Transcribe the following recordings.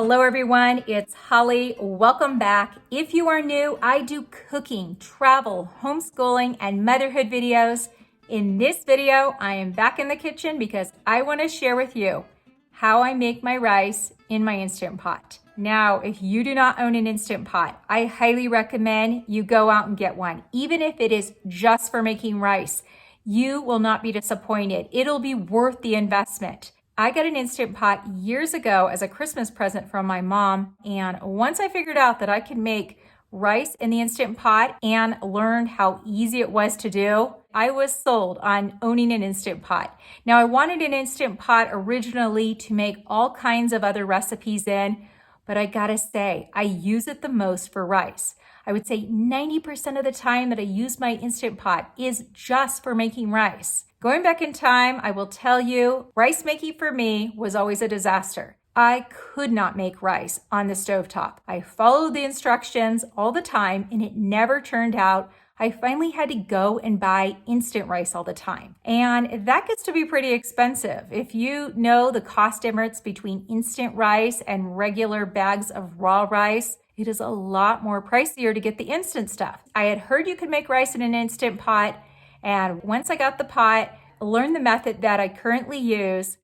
Hello everyone, it's Holly. Welcome back. If you are new, I do cooking, travel, homeschooling, and motherhood videos. In this video, I am back in the kitchen because I want to share with you how I make my rice in my Instant Pot. Now, if you do not own an Instant Pot, I highly recommend you go out and get one. Even if it is just for making rice, you will not be disappointed. It'll be worth the investment. I got an Instant Pot years ago as a Christmas present from my mom, and once I figured out that I could make rice in the Instant Pot and learned how easy it was to do, I was sold on owning an Instant Pot. Now, I wanted an Instant Pot originally to make all kinds of other recipes in, but I gotta say, I use it the most for rice. I would say 90% of the time that I use my Instant Pot is just for making rice. Going back in time, I will tell you, rice making for me was always a disaster. I could not make rice on the stovetop. I followed the instructions all the time and it never turned out. I finally had to go and buy instant rice all the time. And that gets to be pretty expensive. If you know the cost difference between instant rice and regular bags of raw rice, it is a lot more pricier to get the instant stuff. I had heard you could make rice in an Instant Pot, and once I got the pot, learned the method that I currently use,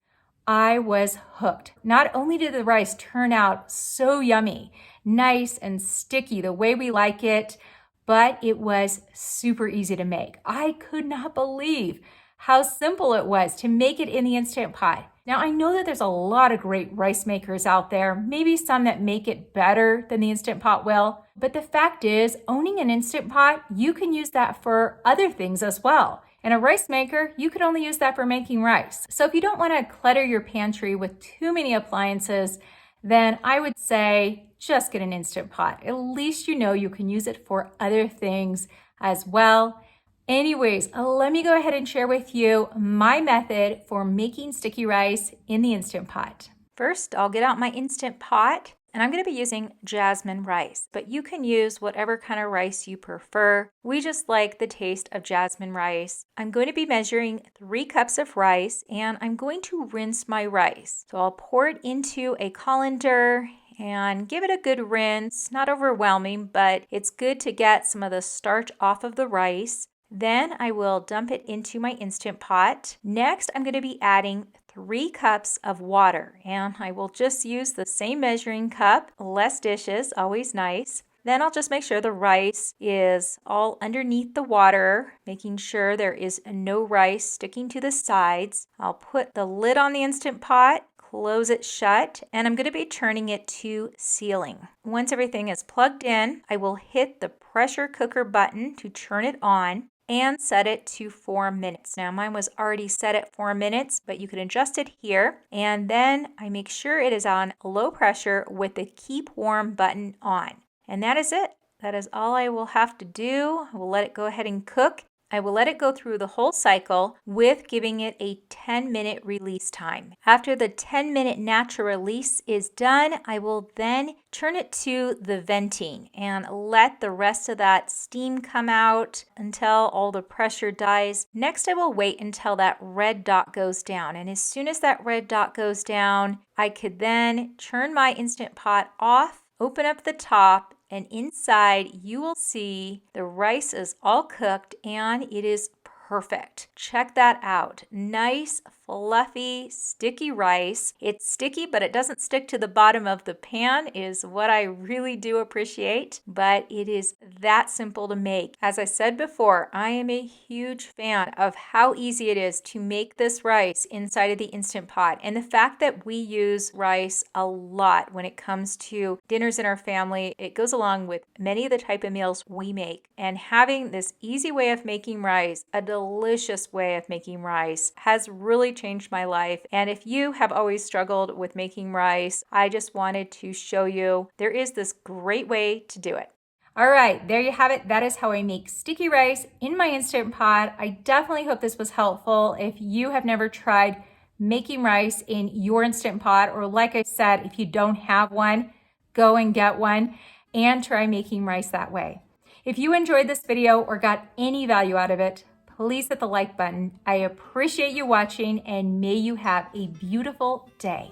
I was hooked. Not only did the rice turn out so yummy, nice and sticky the way we like it, but it was super easy to make. I could not believe how simple it was to make it in the Instant Pot. Now, I know that there's a lot of great rice makers out there, maybe some that make it better than the Instant Pot will, but the fact is, owning an Instant Pot, you can use that for other things as well. And a rice maker, you could only use that for making rice. So if you don't want to clutter your pantry with too many appliances, then I would say just get an Instant Pot. At least you know you can use it for other things as well. Anyways, let me go ahead and share with you my method for making sticky rice in the Instant Pot. First, I'll get out my Instant Pot, and I'm going to be using Jasmine rice, but you can use whatever kind of rice you prefer. We just like the taste of Jasmine rice. I'm going to be measuring 3 cups of rice, and I'm going to rinse my rice. So I'll pour it into a colander and give it a good rinse, not overwhelming, but it's good to get some of the starch off of the rice. Then I will dump it into my Instant Pot. Next, I'm going to be adding 3 cups of water, and I will just use the same measuring cup, less dishes, always nice. Then I'll just make sure the rice is all underneath the water, making sure there is no rice sticking to the sides. I'll put the lid on the Instant Pot, close it shut, and I'm going to be turning it to sealing. Once everything is plugged in, I will hit the pressure cooker button to turn it on and set it to 4 minutes. Now mine was already set at 4 minutes, but you can adjust it here. And then I make sure it is on low pressure with the keep warm button on. And that is it. That is all I will have to do. I will let it go ahead and cook. I will let it go through the whole cycle with giving it a 10-minute release time. After the 10-minute natural release is done, I will then turn it to the venting and let the rest of that steam come out until all the pressure dies. Next, I will wait until that red dot goes down. And as soon as that red dot goes down, I could then turn my Instant Pot off, open up the top, and inside you will see the rice is all cooked and it is perfect. Check that out. Nice, fluffy, sticky rice. It's sticky, but it doesn't stick to the bottom of the pan is what I really do appreciate, but it is that simple to make. As I said before, I am a huge fan of how easy it is to make this rice inside of the Instant Pot. And the fact that we use rice a lot when it comes to dinners in our family, it goes along with many of the type of meals we make. And having this easy way of making rice, a delicious way of making rice, has really changed my life. And if you have always struggled with making rice, I just wanted to show you there is this great way to do it. All right, there you have it. That is how I make sticky rice in my Instant Pot. I definitely hope this was helpful. If you have never tried making rice in your Instant Pot, or like I said, if you don't have one, go and get one and try making rice that way. If you enjoyed this video or got any value out of it, please hit the like button. I appreciate you watching, and may you have a beautiful day.